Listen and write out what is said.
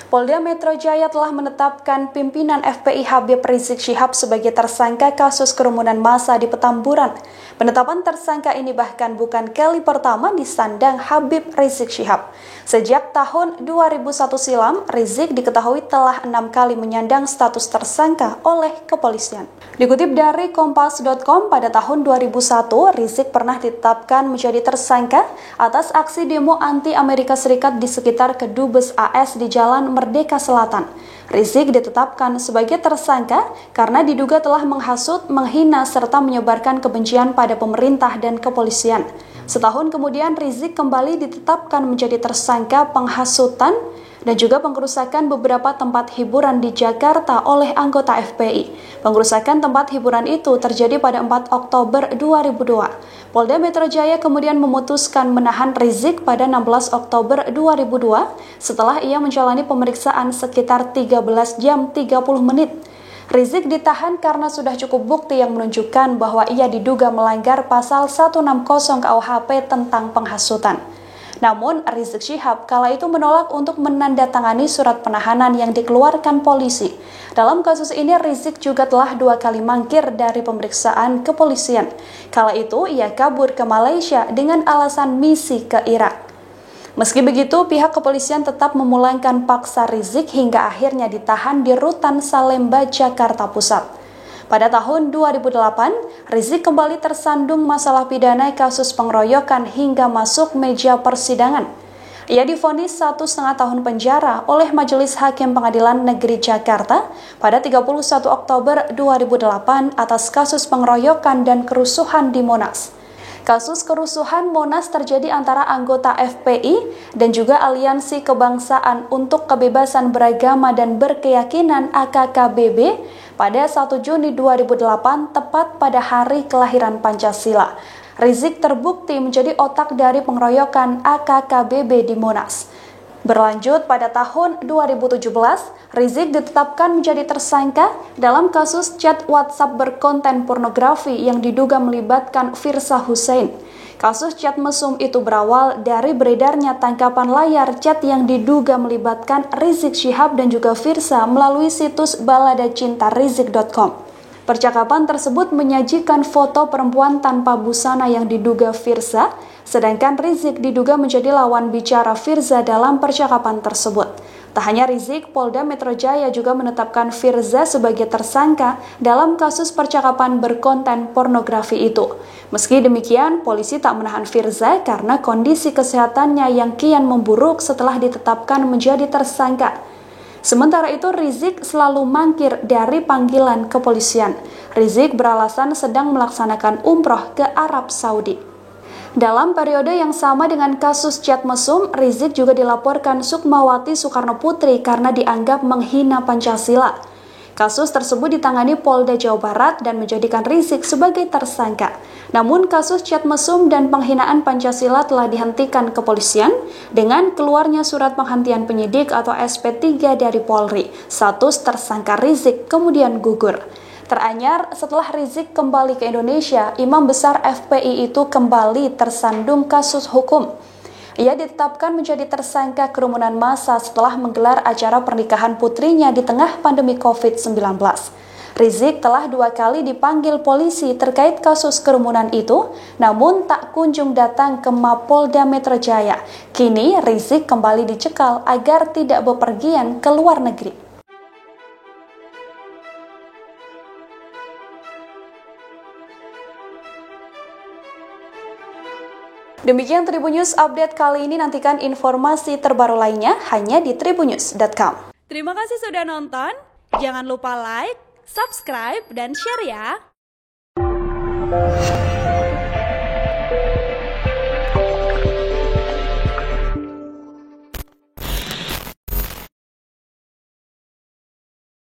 Polda Metro Jaya telah menetapkan pimpinan FPI Habib Rizik Syihab sebagai tersangka kasus kerumunan massa di Petamburan. Penetapan tersangka ini bahkan bukan kali pertama disandang Habib Rizik Syihab. Sejak tahun 2001 silam, Rizik diketahui telah 6 kali menyandang status tersangka oleh kepolisian. Dikutip dari Kompas.com, pada tahun 2001, Rizik pernah ditetapkan menjadi tersangka atas aksi demo anti Amerika Serikat di sekitar Kedubes AS di Jalan Merdeka Selatan. Rizik ditetapkan sebagai tersangka karena diduga telah menghasut, menghina, serta menyebarkan kebencian pada pemerintah dan kepolisian. Setahun kemudian, Rizik kembali ditetapkan menjadi tersangka penghasutan dan juga pengrusakan beberapa tempat hiburan di Jakarta oleh anggota FPI. Pengrusakan tempat hiburan itu terjadi pada 4 Oktober 2002. Polda Metro Jaya kemudian memutuskan menahan Rizik pada 16 Oktober 2002 setelah ia menjalani pemeriksaan sekitar 13 jam 30 menit. Rizik ditahan karena sudah cukup bukti yang menunjukkan bahwa ia diduga melanggar pasal 160 KUHP tentang penghasutan. Namun, Rizik Syihab kala itu menolak untuk menandatangani surat penahanan yang dikeluarkan polisi. Dalam kasus ini, Rizik juga telah 2 kali mangkir dari pemeriksaan kepolisian. Kala itu, ia kabur ke Malaysia dengan alasan misi ke Irak. Meski begitu, pihak kepolisian tetap memulangkan paksa Rizik hingga akhirnya ditahan di Rutan Salemba, Jakarta Pusat. Pada tahun 2008, Rizik kembali tersandung masalah pidana kasus pengeroyokan hingga masuk meja persidangan. Ia divonis 1,5 tahun penjara oleh Majelis Hakim Pengadilan Negeri Jakarta pada 31 Oktober 2008 atas kasus pengeroyokan dan kerusuhan di Monas. Kasus kerusuhan Monas terjadi antara anggota FPI dan juga Aliansi Kebangsaan untuk Kebebasan Beragama dan Berkeyakinan (AKKBB) pada 1 Juni 2008, tepat pada hari kelahiran Pancasila. Rizik terbukti menjadi otak dari pengeroyokan AKKBB di Monas. Berlanjut pada tahun 2017, Rizik ditetapkan menjadi tersangka dalam kasus chat WhatsApp berkonten pornografi yang diduga melibatkan Firsa Husein. Kasus chat mesum itu berawal dari beredarnya tangkapan layar chat yang diduga melibatkan Rizik Syihab dan juga Firsa melalui situs baladacinta.rizik.com. Percakapan tersebut menyajikan foto perempuan tanpa busana yang diduga Firsa, sedangkan Rizik diduga menjadi lawan bicara Firza dalam percakapan tersebut. Tak hanya Rizik, Polda Metro Jaya juga menetapkan Firza sebagai tersangka dalam kasus percakapan berkonten pornografi itu. Meski demikian, polisi tak menahan Firza karena kondisi kesehatannya yang kian memburuk setelah ditetapkan menjadi tersangka. Sementara itu, Rizik selalu mangkir dari panggilan kepolisian. Rizik beralasan sedang melaksanakan umroh ke Arab Saudi. Dalam periode yang sama dengan kasus chat mesum, Rizik juga dilaporkan Sukmawati Soekarno Putri karena dianggap menghina Pancasila. Kasus tersebut ditangani Polda Jawa Barat dan menjadikan Rizik sebagai tersangka. Namun kasus chat mesum dan penghinaan Pancasila telah dihentikan kepolisian dengan keluarnya surat penghentian penyidik atau SP3 dari Polri. Status tersangka Rizik kemudian gugur. Teranyar, setelah Rizik kembali ke Indonesia, Imam Besar FPI itu kembali tersandung kasus hukum. Ia ditetapkan menjadi tersangka kerumunan massa setelah menggelar acara pernikahan putrinya di tengah pandemi COVID-19. Rizik telah 2 kali dipanggil polisi terkait kasus kerumunan itu, namun tak kunjung datang ke Mapolda Metro Jaya. Kini Rizik kembali dicekal agar tidak bepergian ke luar negeri. Demikian Tribun News update kali ini, nantikan informasi terbaru lainnya hanya di tribunnews.com. Terima kasih sudah nonton, jangan lupa like, subscribe, dan share ya!